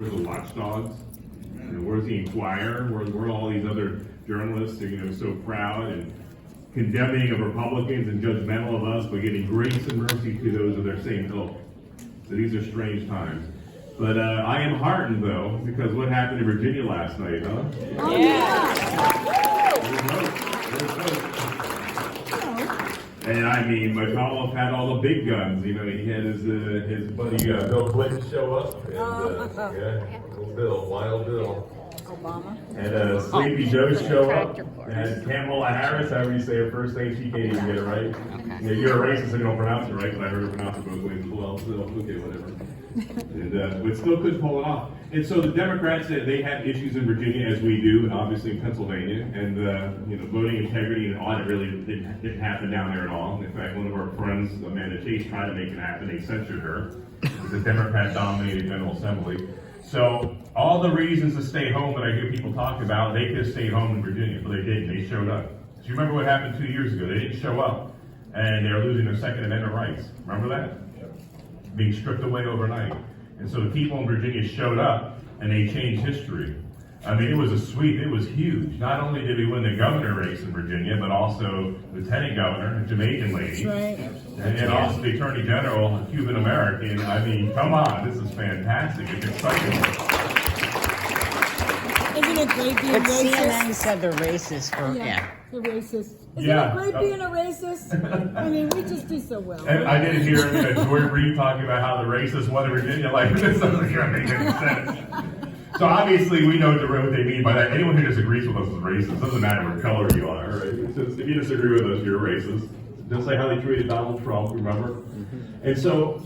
Where's the watchdogs? Where's the Inquirer? Where are all these other journalists, so proud and condemning of Republicans and judgmental of us, but giving grace and mercy to those of their same ilk? So these are strange times. But I am heartened, though, because what happened in Virginia last night, huh? Oh, yeah. There's hope. And I mean, McAuliffe had all the big guns. He had his buddy Bill Clinton show up. And, little Wild Bill. Obama. And Sleepy Joe show up. And Kamala Harris, however you say her first name, she can't even get it right. Okay. You're a racist and you don't pronounce it right, but I heard her pronounce it both ways as well. So, okay, whatever. And, but still couldn't pull it off. And so the Democrats, they have issues in Virginia, as we do, and obviously in Pennsylvania. And voting integrity and audit really didn't happen down there at all. In fact, one of our friends, Amanda Chase, tried to make it happen. They censured her. The Democrat-dominated General Assembly. So all the reasons to stay home that I hear people talk about, they could have stayed home in Virginia, but they didn't. They showed up. Do you remember what happened 2 years ago? They didn't show up, and they were losing their Second Amendment rights. Remember that? Being stripped away overnight. And so the people in Virginia showed up, and they changed history. I mean, it was a sweep. It was huge. Not only did we win the governor race in Virginia, but also lieutenant governor, a Jamaican lady, Right. and also the attorney general, a Cuban American. I mean, come on, this is fantastic. It's exciting. Isn't it great being But racist? CNN said they're racist for, They're racist. Isn't Yeah. it great being a racist? I mean, we just do so well. And I didn't hear George Reed talking about how the racists won in Virginia. Like, this doesn't even make any sense. So obviously we know what they mean by that. Anyone who disagrees with us is racist. It doesn't matter what color you are, right? If you disagree with us, you're racist. Just like how they treated Donald Trump, remember? And so,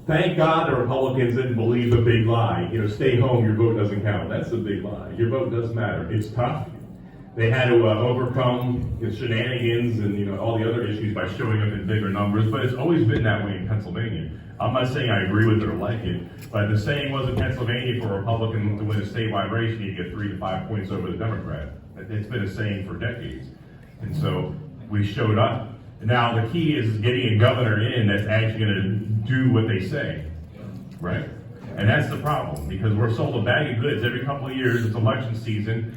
thank God the Republicans didn't believe the big lie. Stay home, your vote doesn't count. That's the big lie. Your vote does matter. It's tough. They had to overcome shenanigans and all the other issues by showing up in bigger numbers, but it's always been that way in Pennsylvania. I'm not saying I agree with it or like it, but the saying was in Pennsylvania for a Republican to win a statewide race, you need to get 3 to 5 points over the Democrat. It's been a saying for decades. And so we showed up. Now the key is getting a governor in that's actually going to do what they say, right? And that's the problem, because we're sold a bag of goods every couple of years. It's election season.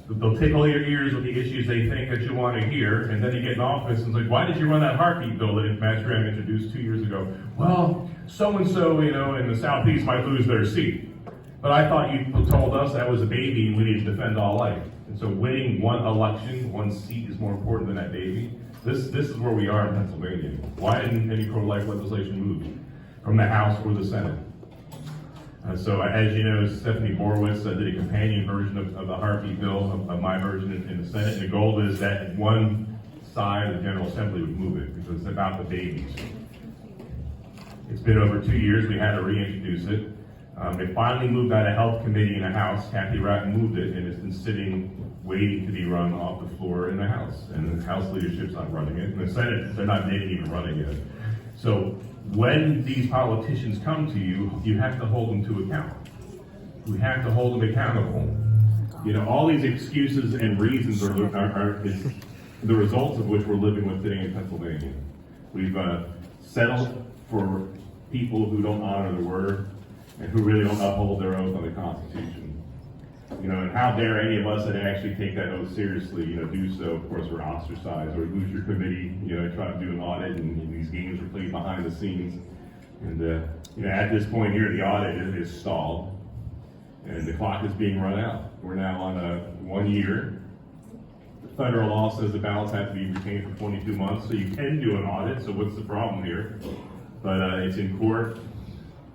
They'll tickle your ears with the issues they think that you want to hear, and then you get in office and it's like, why did you run that heartbeat bill that Mastriano introduced 2 years ago? Well, so-and-so, in the Southeast might lose their seat. But I thought you told us that was a baby and we need to defend all life. And so winning one election, one seat is more important than that baby. This is where we are in Pennsylvania. Why didn't any pro-life legislation move from the House or the Senate? So as you know, Stephanie Borowitz did a companion version of the heartbeat bill, of my version in the Senate. And the goal is that one side of the General Assembly would move it, because it's about the babies. It's been over 2 years. We had to reintroduce it. It finally moved out of Health Committee in the House. Kathy Rapp moved it, and it's been sitting, waiting to be run off the floor in the House. And the House leadership's not running it. And the Senate, they're not even running it. So when these politicians come to you, you have to hold them to account. We have to hold them accountable. All these excuses and reasons are the results of which we're living with today in Pennsylvania. We've settled for people who don't honor the word and who really don't uphold their oath on the Constitution. And how dare any of us that actually take that oath seriously, do so. Of course, we're ostracized, or lose your committee, try to do an audit, and these games are played behind the scenes. And, at this point here, the audit is stalled, and the clock is being run out. We're now on 1 year. The federal law says the ballots have to be retained for 22 months, so you can do an audit, so what's the problem here? But it's in court.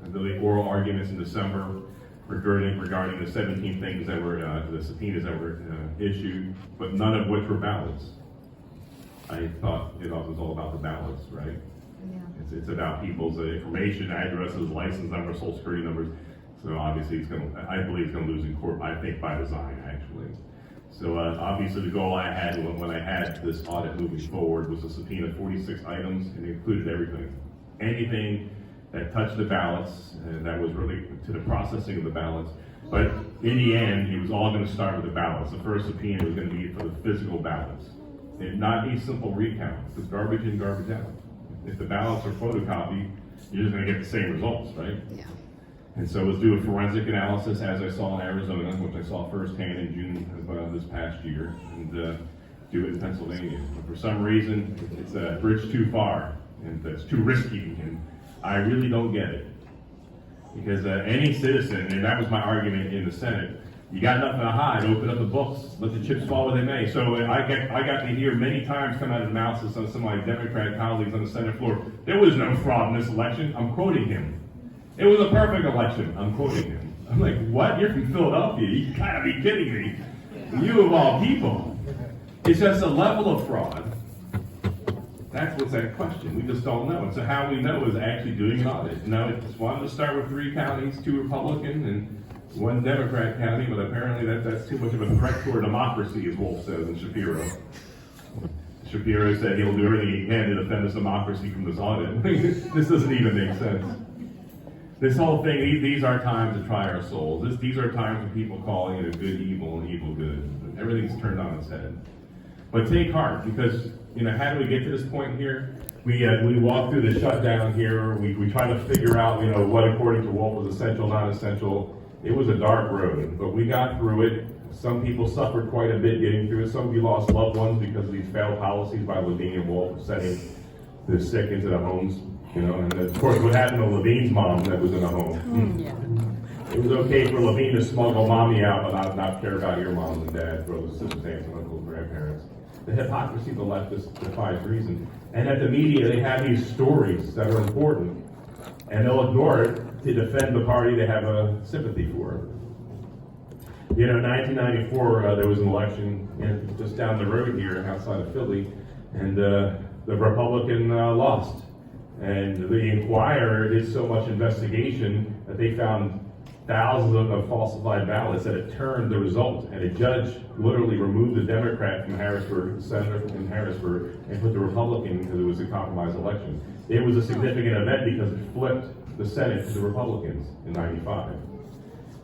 There'll be oral arguments in December regarding the 17 things that were, the subpoenas that were issued, but none of which were ballots. I thought it was all about the ballots, right? Yeah. It's about people's information, addresses, license numbers, social security numbers. So obviously I believe it's going to lose in court, I think by design, actually. So obviously the goal I had when I had this audit moving forward was to subpoena 46 items, and it included everything. Anything that touched the ballots, and that was really to the processing of the ballots. But in the end, it was all going to start with the ballots. The first subpoena was going to be for the physical ballots. It not be simple recount. It's garbage in, garbage out. If the ballots are photocopied, you're just going to get the same results, right? Yeah. And so let's do a forensic analysis, as I saw in Arizona, which I saw firsthand in June of this past year, and do it in Pennsylvania. But for some reason, it's a bridge too far, and it's too risky, and I really don't get it. Because any citizen, and that was my argument in the Senate, you got nothing to hide, open up the books, let the chips fall where they may. So I got to hear many times come out of the mouths of some of my Democrat colleagues on the Senate floor, there was no fraud in this election. I'm quoting him. It was a perfect election. I'm quoting him. I'm like, what? You're from Philadelphia. You gotta be kidding me. You of all people. It's just a level of fraud. That's what's at question. We just don't know. And so how we know is actually doing an audit. Now, I just wanted to start with 3 counties, 2 Republican and 1 Democrat county, but apparently that's too much of a threat to our democracy, as Wolf says in Shapiro. Shapiro said he'll do everything he can to defend his democracy from this audit. This doesn't even make sense. This whole thing, these are times to try our souls. These are times when people calling it a good evil and evil good. Everything's turned on its head. But take heart, because how do we get to this point here? We walk through the shutdown here. We try to figure out what according to Wolf was essential, non-essential. It was a dark road, but we got through it. Some people suffered quite a bit getting through it. Some of you lost loved ones because of these failed policies by Levine and Wolf, sending the sick into the homes. And of course, what happened to Levine's mom that was in the home? Yeah. It was okay for Levine to smuggle mommy out, but not care about your mom and dad, brothers, sisters, aunts, and uncles, grandparents. The hypocrisy of the leftist defies reason. And at the media, they have these stories that are important, and they'll ignore it to defend the party they have a sympathy for. In 1994, there was an election just down the road here outside of Philly, and the Republican lost. And the Inquirer did so much investigation that they found thousands of falsified ballots that it turned the result. And a judge literally removed the Democrat from Harrisburg, the senator from Harrisburg, and put the Republican because it was a compromised election. It was a significant event because it flipped the Senate to the Republicans in '95.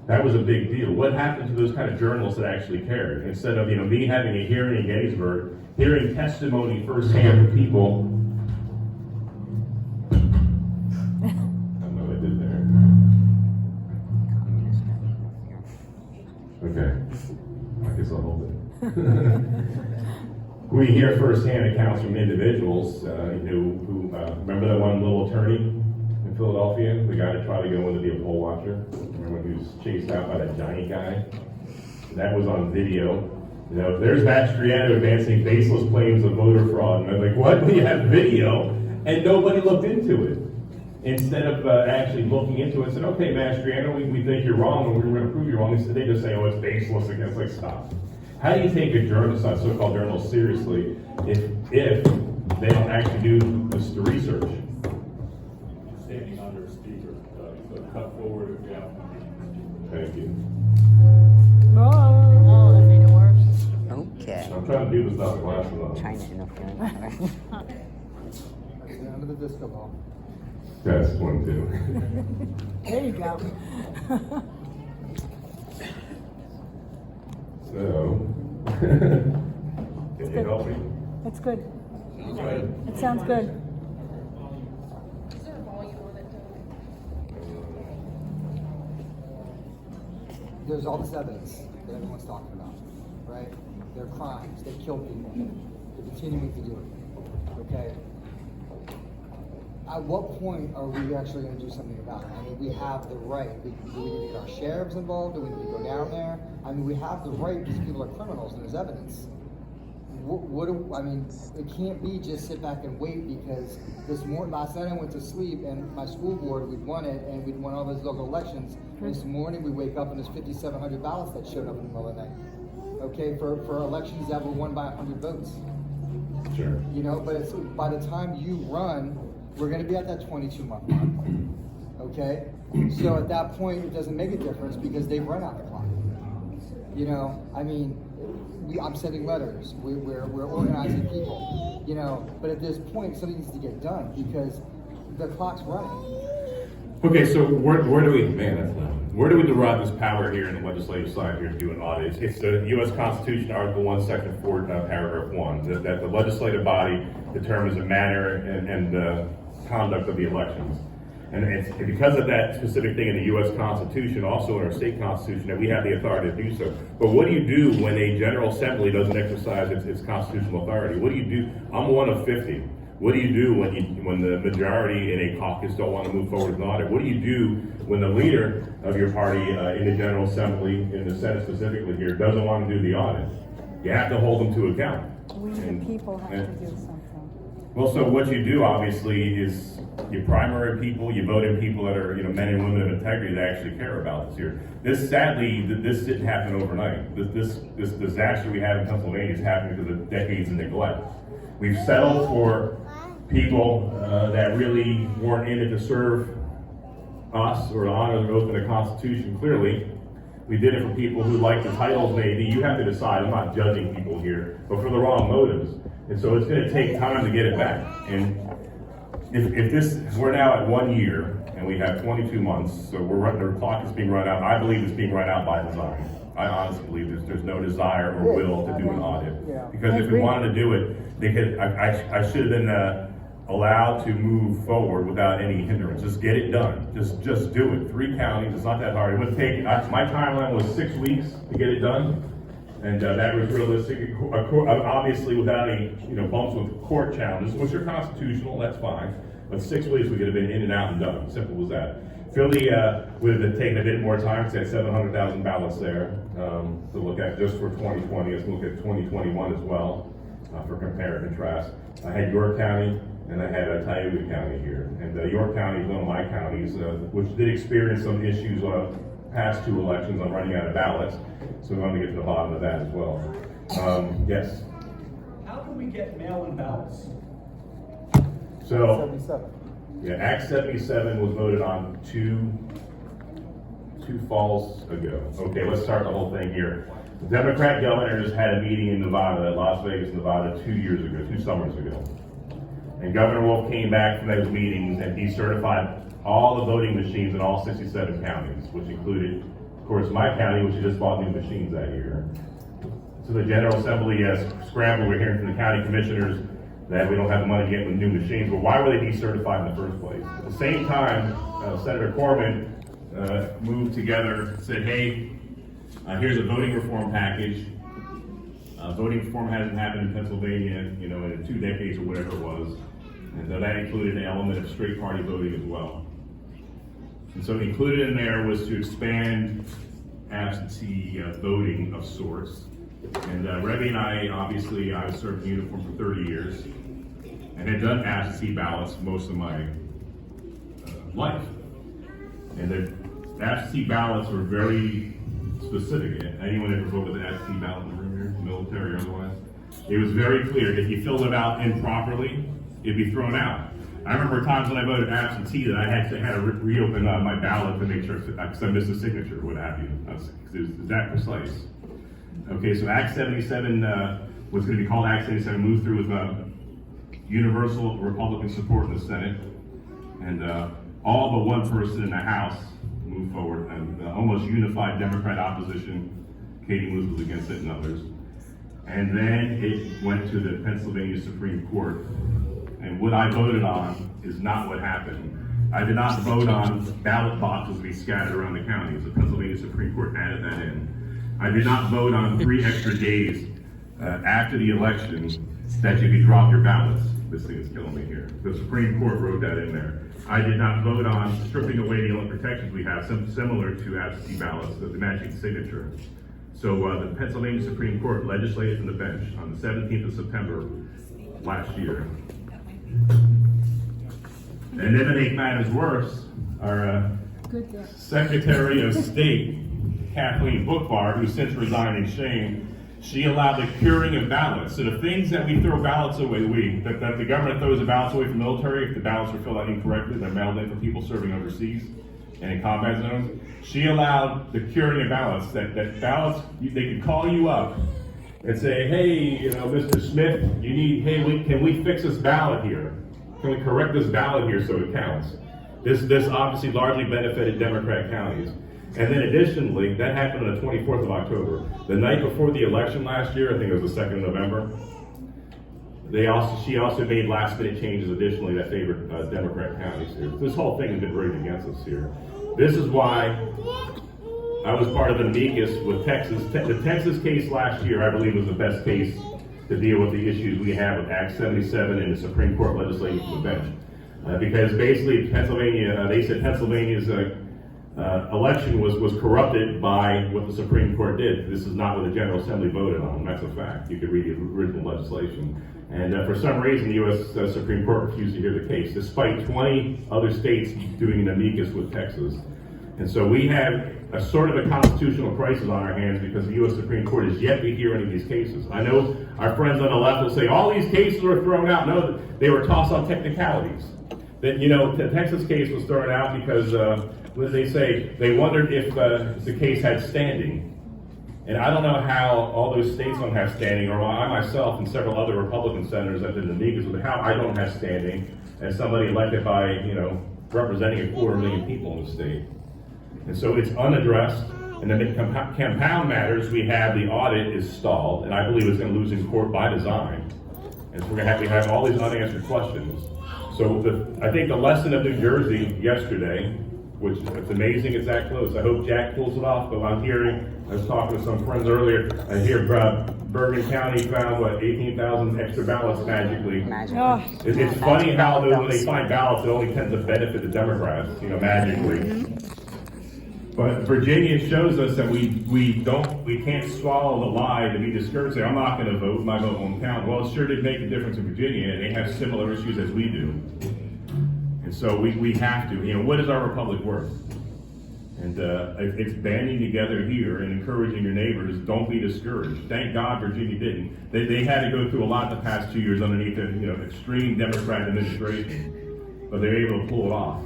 That was a big deal. What happened to those kind of journalists that actually cared? Instead of me having a hearing in Gettysburg, hearing testimony firsthand from people. Okay, I guess I'll hold it. We hear firsthand accounts from individuals who remember that one little attorney in Philadelphia, the guy that tried to go in to be a poll watcher. Remember when he was chased out by that giant guy? That was on video. There's Mastriano advancing baseless claims of voter fraud. And I'm like, what? We have video, and nobody looked into it. Instead of actually looking into it and said, okay, Mastriano, we think you're wrong, and we're going to prove you're wrong. Instead, they just say, oh, it's baseless again. It's like, stop. How do you take a journalist, a so-called journalist, seriously if they don't actually do the research? Standing under a speaker, so cut forward if you have. Thank you. Oh, that made it worse. Okay. I'm trying to do this without the glasses on. Trying to interfere. Under the disco ball. That's 1, 2. There you go. So, can you help me? That's good. It sounds good. There's all this evidence that everyone's talking about, right? They're crimes, they kill people, they're continuing to do it, okay? At what point are we actually going to do something about it? I mean, we have the right. Do we need to get our sheriffs involved? Do we need to go down there? I mean, we have the right because people are criminals and there's evidence. It can't be just sit back and wait because last night I went to sleep and my school board, we'd won it and we'd won all those local elections. And this morning we wake up and there's 5,700 ballots that showed up in the middle of the night. Okay, for elections that were won by 100 votes. Sure. But it's by the time you run, we're going to be at that 22-month mark, okay? So at that point, it doesn't make a difference because they've run out the clock. I'm sending letters, we're organizing people, but at this point, something needs to get done because the clock's running. Okay, so where do we derive this power here in the legislative side here to do an audit? It's the U.S. Constitution, Article 1, Section 4, Paragraph 1, that the legislative body determines the manner and conduct of the elections. And it's because of that specific thing in the U.S. Constitution, also in our state constitution, that we have the authority to do so. But what do you do when a General Assembly doesn't exercise its constitutional authority? What do you do? I'm one of 50. What do you do when the majority in a caucus don't want to move forward with an audit? What do you do when the leader of your party in the General Assembly, in the Senate specifically here, doesn't want to do the audit? You have to hold them to account. We, the people, have to do something. Well, so what you do obviously is you primary people, you vote in people that are, men and women of integrity that actually care about this here. Sadly, this didn't happen overnight. This disaster we have in Pennsylvania is happening because of decades of neglect. We've settled for people that really weren't in it to serve us or to honor the oath of the Constitution. Clearly, we did it for people who like the titles maybe. You have to decide. I'm not judging people here, but for the wrong motives. And so it's going to take time to get it back. And if we're now at 1 year and we have 22 months, so the clock is being run out. I believe it's being run out by design. I honestly believe there's no desire or will to do an audit. Because if we wanted to do it, they could. I should have been allowed to move forward without any hindrance. Just get it done. Just do it. 3 counties. It's not that hard. It would take. My timeline was 6 weeks to get it done. And that was realistic, obviously without any bumps with court challenges, which are constitutional, that's fine. But 6 weeks we could have been in and out and done, simple as that. Philly would have taken a bit more time, because they had 700,000 ballots there to look at just for 2020. Let's look at 2021 as well for compare and contrast. I had York County and I had Tioga County here. And York County is one of my counties, which did experience some issues past 2 elections on running out of ballots. So we want to get to the bottom of that as well. Yes? How can we get mail-in ballots? So, 77. yeah, Act 77 was voted on two falls ago. Okay, let's start the whole thing here. The Democrat governor just had a meeting in Nevada, Las Vegas, Nevada, 2 years ago, 2 summers ago. And Governor Wolf came back from those meetings and he certified all the voting machines in all 67 counties, which included, of course, my county, which just bought new machines that year. So the General Assembly has scrambled. We're hearing from the county commissioners that we don't have the money to get with new machines. Well, why were they decertified in the first place? At the same time, Senator Corbin moved together, said, hey, here's a voting reform package. Voting reform hasn't happened in Pennsylvania, in 2 decades or whatever it was. And that included an element of straight party voting as well. And so included in there was to expand absentee voting of sorts. And Rebby and I, obviously, I served in uniform for 30 years and had done absentee ballots most of my life. And the absentee ballots were very specific. Anyone ever voted with an absentee ballot in the room here, military or otherwise? It was very clear. If you filled it out improperly, it'd be thrown out. I remember times when I voted absentee that I actually had to reopen my ballot to make sure, because I missed a signature or what have you. It was that precise. Okay, so Act 77 was going to be called Act 77, moved through with universal Republican support in the Senate, and all but one person in the House moved forward, and almost unified Democrat opposition. Katie Moose was against it and others. And then it went to the Pennsylvania Supreme Court. And what I voted on is not what happened. I did not vote on ballot boxes to be scattered around the counties. The Pennsylvania Supreme Court added that in. I did not vote on 3 extra days after the election that you could drop your ballots. This thing is killing me here. The Supreme Court wrote that in there. I did not vote on stripping away the only protections we have, similar to absentee ballots, the matching signature. So the Pennsylvania Supreme Court legislated from the bench on the 17th of September last year. And then to make matters worse, our Secretary of State, Kathleen Bookbar, who since resigned in shame, she allowed the curing of ballots. So the things that we throw ballots away, that the government throws the ballots away from the military, if the ballots are filled out incorrectly, they're mailed in for people serving overseas and in combat zones. She allowed the curing of ballots, that ballots, they could call you up and say, hey, Mr. Smith, can we fix this ballot here? Can we correct this ballot here so it counts? This obviously largely benefited Democrat counties. And then additionally, that happened on the 24th of October. The night before the election last year, I think it was the 2nd of November, She also made last minute changes additionally that favored Democrat counties here. This whole thing has been rigged against us here. This is why I was part of an amicus with Texas. The Texas case last year, I believe, was the best case to deal with the issues we have with Act 77 and the Supreme Court legislative bench. Because basically Pennsylvania, they said Pennsylvania's election was corrupted by what the Supreme Court did. This is not what the General Assembly voted on. That's a fact. You could read the original legislation. And for some reason, the U.S. Supreme Court refused to hear the case, despite 20 other states doing an amicus with Texas. And so we have a sort of a constitutional crisis on our hands because the U.S. Supreme Court is yet to hear any of these cases. I know our friends on the left will say all these cases were thrown out. No, they were tossed on technicalities. That, you know, the Texas case was thrown out because, what did they say? They wondered if the case had standing. And I don't know how all those states don't have standing, or I myself and several other Republican senators that did the amicus with how I don't have standing as somebody elected by, you know, representing 250,000 people in the state. And so it's unaddressed. And then in compound matters, we have the audit is stalled, and I believe it's going to lose in court by design. And so we're going to have all these unanswered questions. So I think the lesson of New Jersey yesterday, which it's amazing it's that close. I hope Jack pulls it off, but I'm hearing, I was talking to some friends earlier, I hear Bergen County found, 18,000 extra ballots magically. Oh. It's funny how when they find ballots, it only tends to benefit the Democrats, you know, magically. But Virginia shows us that we can't swallow the lie to be discouraged. Say, I'm not going to vote, my vote won't count. Well, it sure did make a difference in Virginia, and they have similar issues as we do. And so we have to, you know, what is our republic worth? And it's banding together here and encouraging your neighbors, don't be discouraged. Thank God Virginia didn't. They had to go through a lot the past 2 years underneath a extreme Democrat administration, but they're able to pull it off.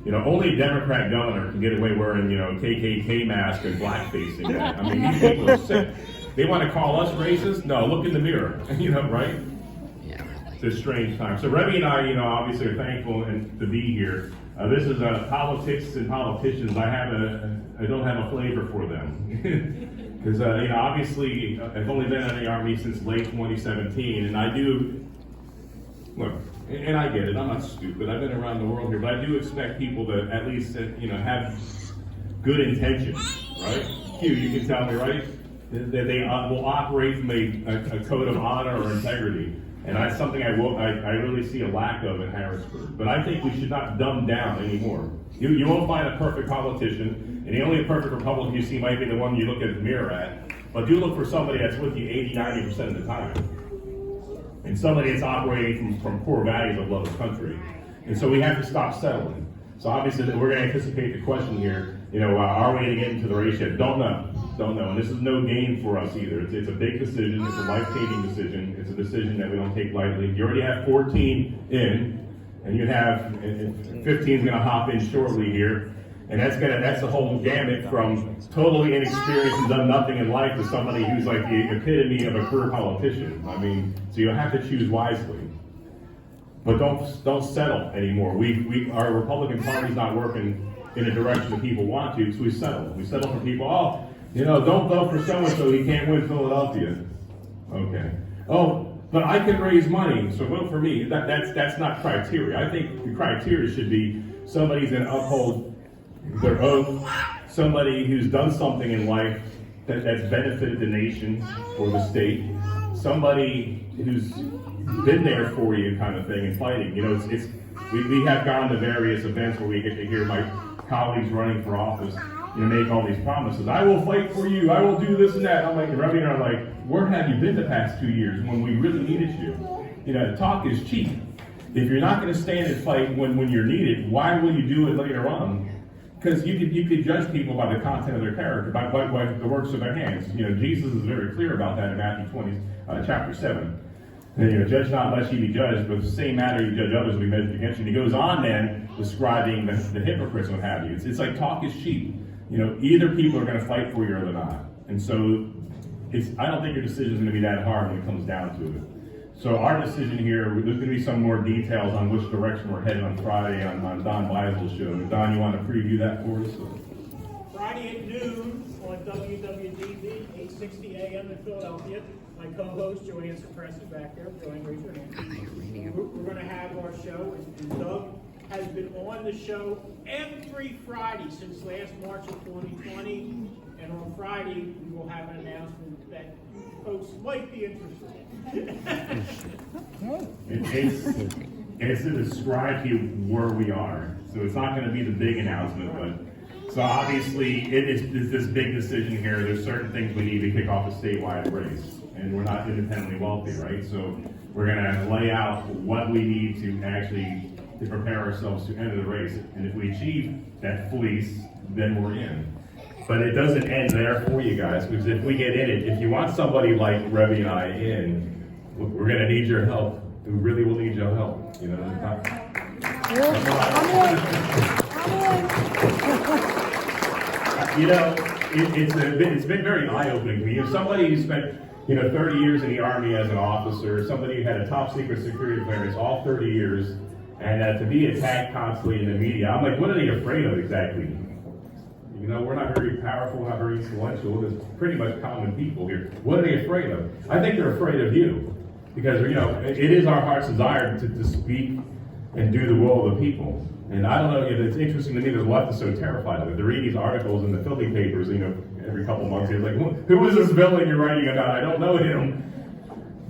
You know, only a Democrat governor can get away wearing, you know, KKK mask and blackfacing that. I mean, these people are sick. They want to call us racist? No, look in the mirror, you know, right? Yeah. It's a strange time. So Rebbe and I, you know, obviously are thankful to be here. This is politics and politicians. I don't have a flavor for them. Because, you know, obviously, I've only been in the Army since late 2017, and I do, look, and I get it, I'm not stupid, I've been around the world here, but I do expect people to at least, you know, have good intentions, right? Q, you can tell me, right? That they will operate from a code of honor or integrity. And that's something I really see a lack of in Harrisburg. But I think we should not dumb down anymore. You won't find a perfect politician, and the only perfect Republican you see might be the one you look at the mirror at. But do look for somebody that's with you 80-90% of the time. And somebody that's operating from core values of love of country. And so we have to stop settling. So obviously we're going to anticipate the question here, you know, are we going to get into the race yet? Don't know. And this is no game for us either. It's a big decision. It's a life-changing decision. It's a decision that we don't take lightly. You already have 14 in, and you have 15 is going to hop in shortly here. And that's the whole gamut from totally inexperienced and done nothing in life to somebody who's like the epitome of a career politician. I mean, so you have to choose wisely. But don't settle anymore. Our Republican Party's not working in a direction that people want to, so we settle. We settle for people, oh, you know, don't vote for so-and-so, he can't win Philadelphia. Okay. Oh, but I can raise money, so vote for me. That's not criteria. I think the criteria should be somebody's going to uphold their oath, somebody who's done something in life that's benefited the nation or the state, somebody who's been there for you kind of thing and fighting. You know, we have gone to various events where we get to hear my colleagues running for office, you know, make all these promises. I will fight for you, I will do this and that. I'm like, Rebbe and I are like, where have you been the past 2 years when we really needed you? You know, talk is cheap. If you're not going to stand and fight when you're needed, why will you do it later on? Because you could judge people by the content of their character, by the works of their hands. You know, Jesus is very clear about that in Matthew 20, chapter 7. And, you know, judge not lest ye be judged, but the same matter you judge others will be measured against you. And he goes on then describing the hypocrites and what have you. It's like talk is cheap. You know, either people are going to fight for you or they're not. And so I don't think your decision is going to be that hard when it comes down to it. So our decision here, there's going to be some more details on which direction we're headed on Friday on Don Weisel's show. Don, you want to preview that for us? Friday at noon on WWDB 860 AM in Philadelphia. My co-host Joanne Suppress is back there. Joanne, raise your hand. We're going to have our show, and Doug has been on the show every Friday since last March of 2020. And on Friday, we will have an announcement that you folks might be interested in. It's to describe to you where we are. So it's not going to be the big announcement, but so obviously it is this big decision here. There's certain things we need to kick off a statewide race, and we're not independently wealthy, right? So we're going to lay out what we need to actually to prepare ourselves to enter the race. And if we achieve that fleece, then we're in. But it doesn't end there for you guys, because if we get in it, if you want somebody like Revy and I in, we're going to need your help. We really will need your help. You know, you know, it's been very eye-opening to me. If somebody who spent 30 years in the Army as an officer, somebody who had a top secret security clearance all 30 years, and to be attacked constantly in the media, I'm like, what are they afraid of exactly? You know, we're not very powerful, not very influential. There's pretty much common people here. What are they afraid of? I think they're afraid of you. Because, it is our heart's desire to speak and do the will of the people. And I don't know, it's interesting to me that the left is so terrified of it. They read these articles in the Philly papers, every couple months. It's like, who is this villain you're writing about? I don't know him.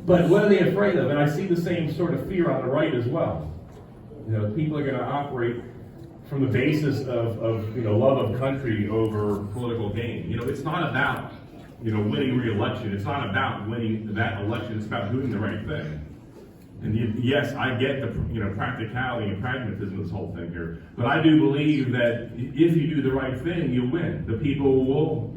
But what are they afraid of? And I see the same sort of fear on the right as well. People are going to operate from the basis of love of country over political gain. It's not about winning re-election. It's not about winning that election. It's about doing the right thing. And yes, I get the practicality and pragmatism of this whole thing here, but I do believe that if you do the right thing, you win. The people will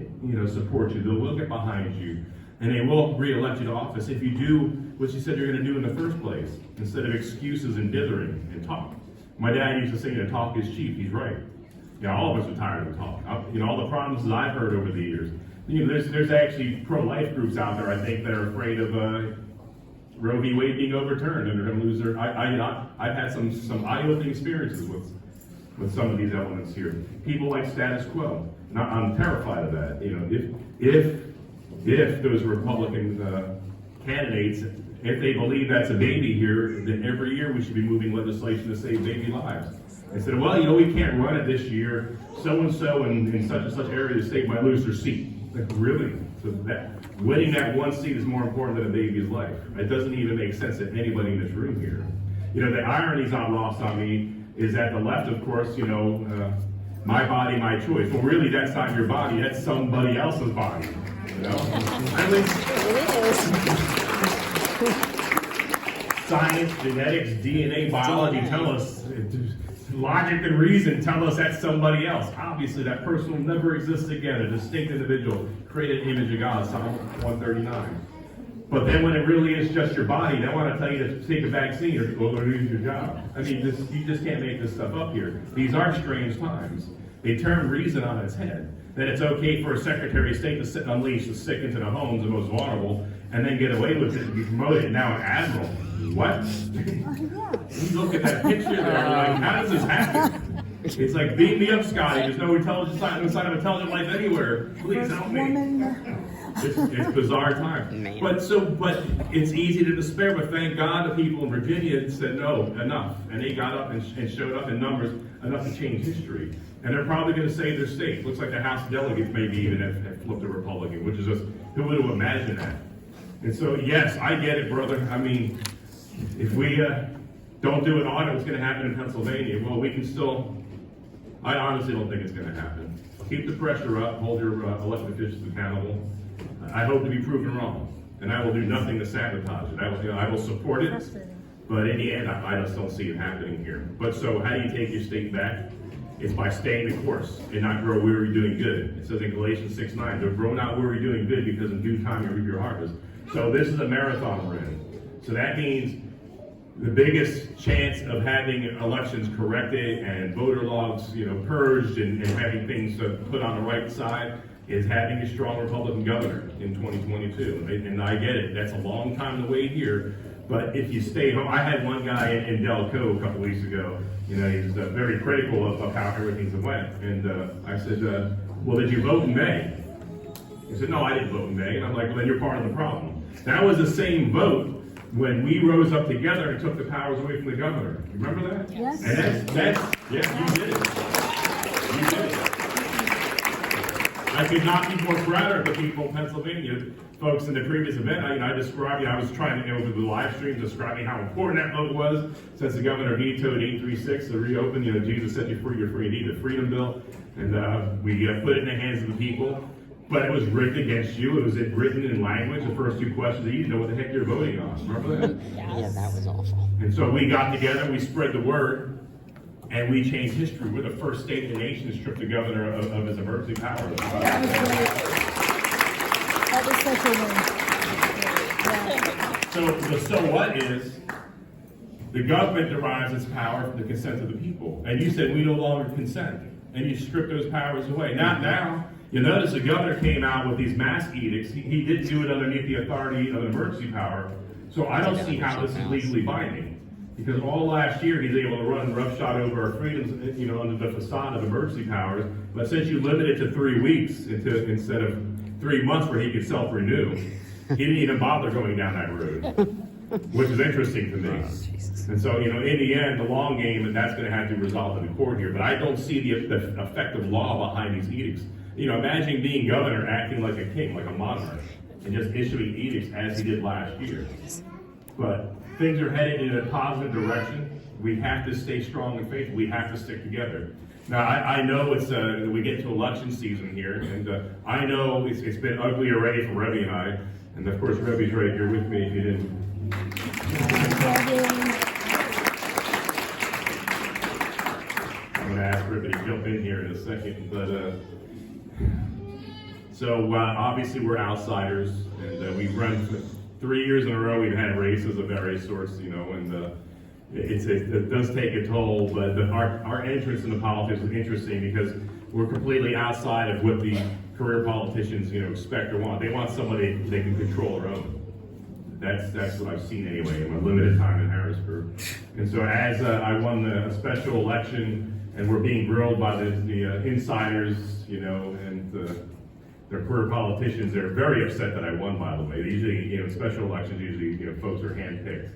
support you. They will get behind you, and they will re-elect you to office if you do what you said you're going to do in the first place, instead of excuses and dithering and talk. My dad used to say, talk is cheap. He's right. All of us are tired of talk. All the promises I've heard over the years. There's actually pro-life groups out there, I think, that are afraid of Roe v. Wade being overturned, and they're going to lose their. I've had some eye-opening experiences with some of these elements here. People like status quo. And I'm terrified of that. If those Republican candidates, if they believe that's a baby here, then every year we should be moving legislation to save baby lives. Instead of, we can't run it this year. So and so in such and such area of the state might lose their seat. Like, really? So that winning that one seat is more important than a baby's life. It doesn't even make sense to anybody in this room here. The irony's not lost on me is that the left, of course, my body, my choice. Well, really, that's not your body. That's somebody else's body. Science, genetics, DNA, biology tell us. Logic and reason tell us that's somebody else. Obviously, that person will never exist again. A distinct individual, created image of God, Psalm 139. But then when it really is just your body, they want to tell you to take a vaccine or go lose your job. You just can't make this stuff up here. These are strange times. They turn reason on its head. That it's okay for a Secretary of State to unleash the sick into the homes, the most vulnerable, and then get away with it and be promoted now an admiral. What? You look at that picture there, you're like, how does this happen? It's like, beam me up, Scotty. There's no intelligent sign of intelligent life anywhere. Please help me. It's bizarre time. But it's easy to despair, but thank God the people in Virginia said, no, enough. And they got up and showed up in numbers enough to change history. And they're probably going to save their state. Looks like the House delegates maybe even have flipped a Republican, which is just, who would have imagined that? And so, yes, I get it, brother. If we don't do an audit, what's going to happen in Pennsylvania? Well, we can still, I honestly don't think it's going to happen. Keep the pressure up, hold your elected officials accountable. I hope to be proven wrong, and I will do nothing to sabotage it. I will support it, but in the end, I just don't see it happening here. But so, how do you take your state back? It's by staying the course and not grow weary doing good. It says in Galatians 6:9, "Don't grow not weary doing good, because in due time you reap your harvest." So this is a marathon we're in. So that means the biggest chance of having elections corrected and voter logs, purged and having things put on the right side is having a strong Republican governor in 2022. And I get it. That's a long time to wait here. But if you stay home, I had one guy in Delco a couple weeks ago. He's very critical of how everything's went. And I said, well, did you vote in May? He said, no, I didn't vote in May. And I'm like, well, then you're part of the problem. That was the same vote when we rose up together and took the powers away from the governor. You remember that? Yes. And yeah, you did it. You did it. I could not be more prouder of the people of Pennsylvania. Folks, in the previous event, I described, I was trying to, over the live stream, describing how important that vote was, since the governor vetoed 836 to reopen, Jesus set you free, you're free indeed, the Freedom Bill, and we put it in the hands of the people. But it was rigged against you. It was written in language. The first two questions, you didn't know what the heck you're voting on. Remember that? Yeah, that was awful. And so we got together, we spread the word, and we changed history. We're the first state in the nation to strip the governor of his emergency powers. That was great. That was such a win. Yeah. So the so what is, the government derives its power from the consent of the people. And you said we no longer consent. And you strip those powers away. Not now. You notice the governor came out with these mask edicts. He didn't do it underneath the authority of an emergency power. So I don't see how this is legally binding. Because all last year he's able to run roughshod over our freedoms, under the facade of emergency powers. But since you limit it to 3 weeks instead of 3 months where he could self-renew, he didn't even bother going down that road, which is interesting to me. And so, in the end, the long game, and that's going to have to be resolved in the court here. But I don't see the effective law behind these edicts. Imagine being governor acting like a king, like a monarch, and just issuing edicts as he did last year. But things are headed in a positive direction. We have to stay strong and faithful. We have to stick together. Now, I know we get to election season here, and I know it's been ugly already for Rebby and I. And of course, Rebby's right here with me if you didn't. I'm going to ask Rebby to jump in here in a second, but so obviously we're outsiders, and we've run 3 years in a row. We've had races of various sorts, and it does take a toll. But our entrance into politics is interesting because we're completely outside of what the career politicians expect or want. They want somebody they can control their own. That's what I've seen anyway in my limited time in Harrisburg. And so as I won a special election, and we're being grilled by the insiders, and their career politicians, they're very upset that I won, by the way. They usually, special elections, usually, folks are handpicked.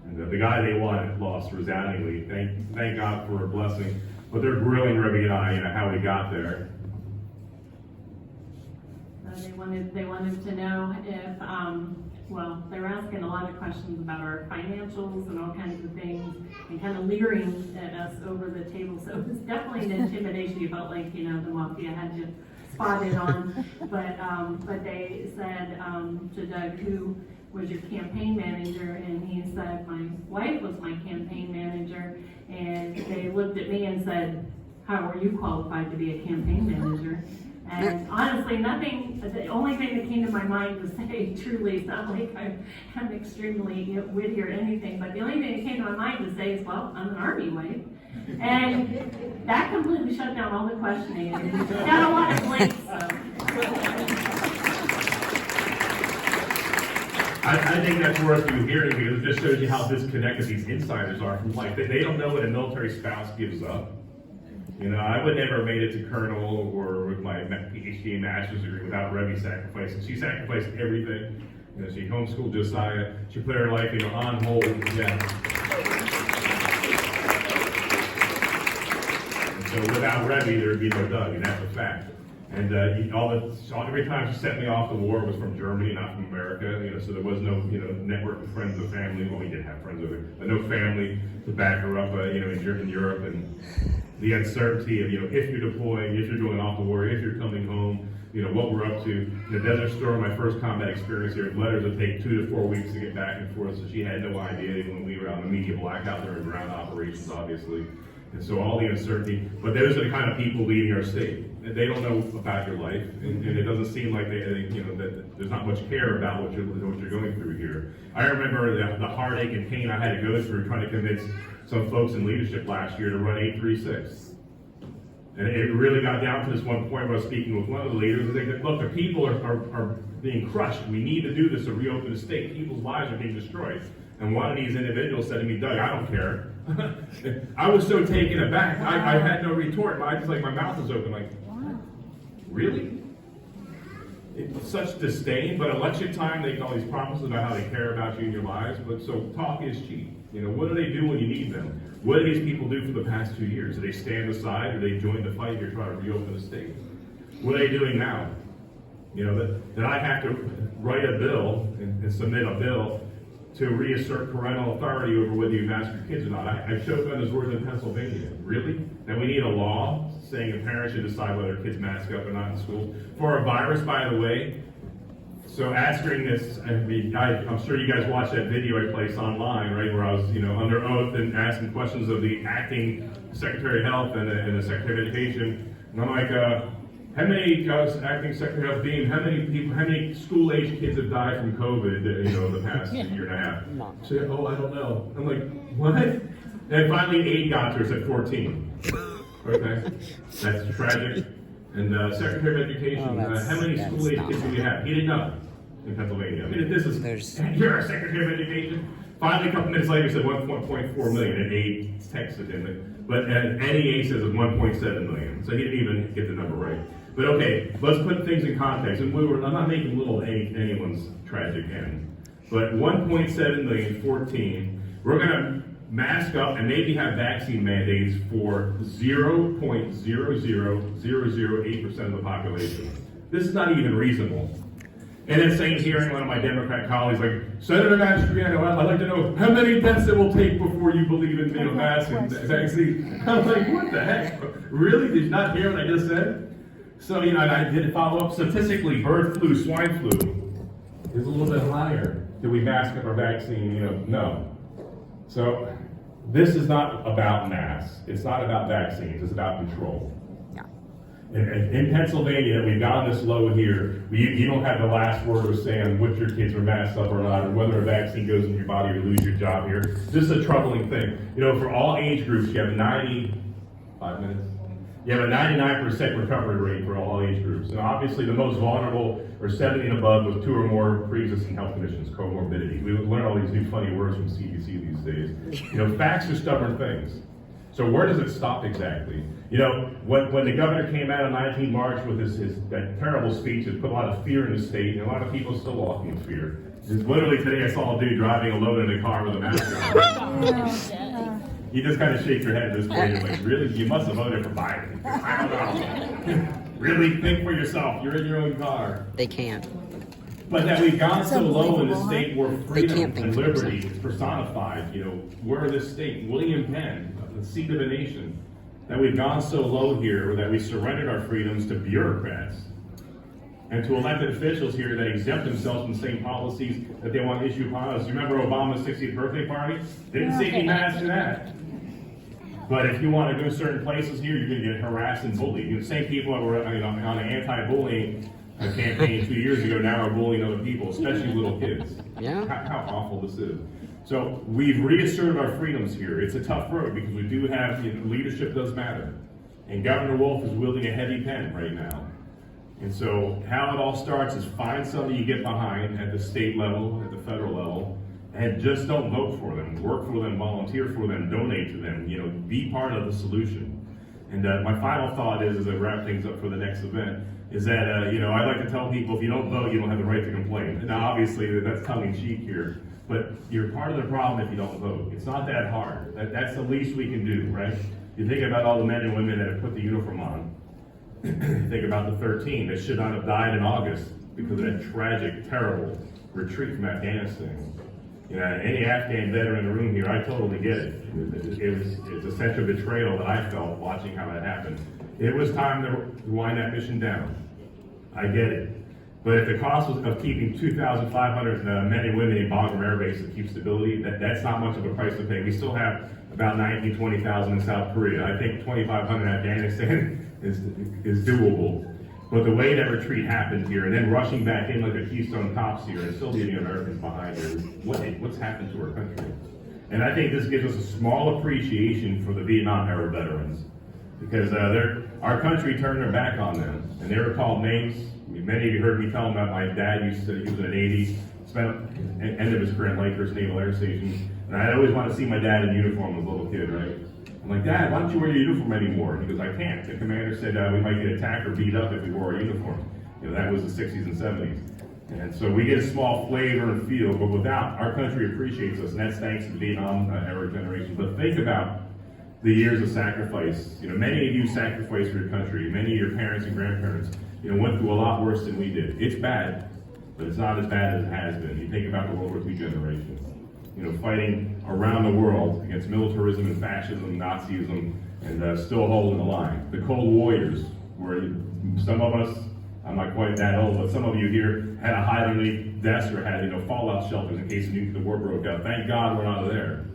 And the guy they won lost resoundingly. Thank God for a blessing. But they're grilling Rebby and I, how we got there. They wanted to know if, they were asking a lot of questions about our financials and all kinds of things, and kind of leering at us over the table. So it was definitely an intimidation. You felt like, the mafia had you spotted on. But they said to Doug, who was your campaign manager? And he said, my wife was my campaign manager. And they looked at me and said, how are you qualified to be a campaign manager? And honestly, the only thing that came to my mind to say, truly, it's not like I'm extremely witty or anything, but the only thing that came to my mind to say is, well, I'm an Army wife. And that completely shut down all the questioning. And got a lot of blanks, I think that's worth you hearing because it just shows you how disconnected these insiders are from life. They don't know what a military spouse gives up. I would never have made it to colonel or with my PhD and master's degree without Rebby sacrificing. She sacrificed everything. She homeschooled Josiah. She put her life, on hold. Yeah. And so without Rebby, there would be no Doug, and that's a fact. And every time she sent me off to war was from Germany, not from America. So there was no, network of friends or family. Well, we did have friends with her, but no family to back her up, in Europe. And the uncertainty of, if you're deploying, if you're going off to war, if you're coming home, what we're up to. The Desert Storm, my first combat experience here, letters would take 2 to 4 weeks to get back and forth, so she had no idea even when we were on the media blackout there in ground operations, obviously. And so all the uncertainty, but those are the kind of people leading our state. They don't know about your life, and it doesn't seem like that there's not much care about what you're going through here. I remember the heartache and pain I had to go through trying to convince some folks in leadership last year to run 836. And it really got down to this one point where I was speaking with one of the leaders, and they said, look, the people are being crushed. We need to do this to reopen the state. People's lives are being destroyed. And one of these individuals said to me, Doug, I don't care. I was so taken aback. I had no retort. My mouth was open, like, really? such disdain, but election time, they make all these promises about how they care about you and your lives, but so talk is cheap. You know, what do they do when you need them? What do these people do for the past 2 years? Do they stand aside? Do they join the fight here trying to reopen the state? What are they doing now? You know, that I have to write a bill and submit a bill to reassert parental authority over whether you mask your kids or not. I showed them those words in Pennsylvania. Really? That we need a law saying a parent should decide whether kids mask up or not in school. For a virus, by the way, so answering this, I mean, I'm sure you guys watched that video I placed online, right, where I was, you know, under oath and asking questions of the acting Secretary of Health and the Secretary of Education. And I'm like, how many, acting Secretary of Health, how many school-age kids have died from COVID, you know, in the past year and a half? She said, oh, I don't know. I'm like, what? And finally, 8 doctors at 14. Okay, that's tragic. And Secretary of Education, how many school-age kids do you have? He didn't know in Pennsylvania. I mean, this is, you're a Secretary of Education? Finally, a couple minutes later, he said 1.4 million, and A texted him. But NEA says it's 1.7 million, so he didn't even get the number right. But okay, let's put things in context. And I'm not making little anyone's tragic end. But 1.7 million, 14, we're going to mask up and maybe have vaccine mandates for 0.00008% of the population. This is not even reasonable. And then same hearing one of my Democrat colleagues like, Senator Mastriano, I'd like to know how many deaths it will take before you believe in masks and vaccine. I'm like, what the heck? Really? Did you not hear what I just said? So, you know, I did follow up. Statistically, bird flu, swine flu is a little bit higher. Do we mask up our vaccine? You know, no. So this is not about masks. It's not about vaccines. It's about control. Yeah. In Pennsylvania, we've gotten this low here. You don't have the last word of saying which your kids are masked up or not, or whether a vaccine goes in your body or you lose your job here. This is a troubling thing. You know, for all age groups, you have 95 minutes. You have a 99% recovery rate for all age groups. And obviously the most vulnerable are 70 and above with 2 or more pre-existing health conditions, comorbidities. We learn all these new funny words from CDC these days. You know, facts are stubborn things. So where does it stop exactly? You know, when the governor came out on 19 March with that terrible speech, it put a lot of fear in the state, and a lot of people are still walking in fear. Just literally today I saw a dude driving alone in a car with a mask on. You just kind of shake your head at this point. You're like, really? You must have voted for Biden. I don't know. Really? Think for yourself. You're in your own car. They can't. But that we've gone so low in the unbelievable, state where freedom can't think and for liberty themselves. is personified, you know, we're in this state, William Penn, the seat of a nation, that we've gone so low here that we surrendered our freedoms to bureaucrats and to elected officials here that exempt themselves from the same policies that they want to issue upon us. You remember Obama's 60th birthday party? Didn't see any masks in that. But if you want to go certain places here, you're going to get harassed and bullied. You know, the same people that were on an anti-bullying campaign 2 years ago now are bullying other people, especially little kids. Yeah. How awful this is. So we've reasserted our freedoms here. It's a tough road because we do have, you know, leadership does matter. And Governor Wolf is wielding a heavy pen right now. And so how it all starts is find somebody you get behind at the state level, at the federal level, and just don't vote for them. Work for them, volunteer for them, donate to them, you know, be part of the solution. And my final thought is, as I wrap things up for the next event, is that, you know, I like to tell people, if you don't vote, you don't have the right to complain. Now, obviously, that's tongue-in-cheek here, but you're part of the problem if you don't vote. It's not that hard. That's the least we can do, right? You think about all the men and women that have put the uniform on. Think about the 13 that should not have died in August because of that tragic, terrible retreat from Afghanistan. You know, any Afghan veteran in the room here, I totally get it. It's a sense of betrayal that I felt watching how that happened. It was time to wind that mission down. I get it. But if the cost of keeping 2,500 men and women in Bagram Air Base to keep stability, that's not much of a price to pay. We still have about 19,000, 20,000 in South Korea. I think 2,500 in Afghanistan is doable. But the way that retreat happened here, and then rushing back in like a Keystone Cops here, and still leaving Americans behind here, what's happened to our country? And I think this gives us a small appreciation for the Vietnam-era veterans, because our country turned their back on them, and they were called names. Many of you heard me tell them about my dad he was in the Navy, spent the end of his career in Lakehurst Naval Air Station, and I always wanted to see my dad in uniform as a little kid, right? I'm like, Dad, why don't you wear your uniform anymore? And he goes, I can't. The commander said we might get attacked or beat up if we wore our uniform. That was the 60s and 70s. And so we get a small flavor and feel, but without, our country appreciates us, and that's thanks to the Vietnam era generation. But think about the years of sacrifice. Many of you sacrificed for your country. Many of your parents and grandparents, went through a lot worse than we did. It's bad, but it's not as bad as it has been. You think about the World War II generation, fighting around the world against militarism and fascism, Nazism, and still holding the line. The Cold Warriors, where some of us, I'm not quite that old, but some of you here had to hide underneath desks or had, fallout shelters in case the war broke out. Thank God we're not there.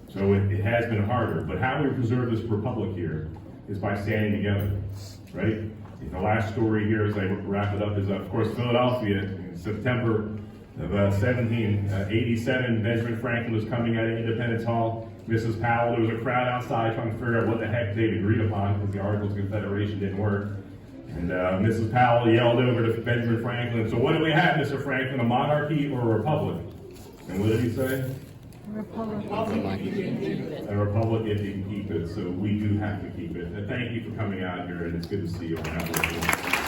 So it has been harder. But how we preserve this republic here is by standing together, right? The last story here, as I wrap it up, is of course Philadelphia in September of 1787. Benjamin Franklin was coming out of Independence Hall. Mrs. Powell, there was a crowd outside trying to figure out what the heck they'd agreed upon because the Articles of Confederation didn't work. And Mrs. Powell yelled over to Benjamin Franklin, "So what do we have, Mr. Franklin, a monarchy or a republic?" And what did he say? A republic. A republic if you can keep it. So we do have to keep it. And thank you for coming out here, and it's good to see you all.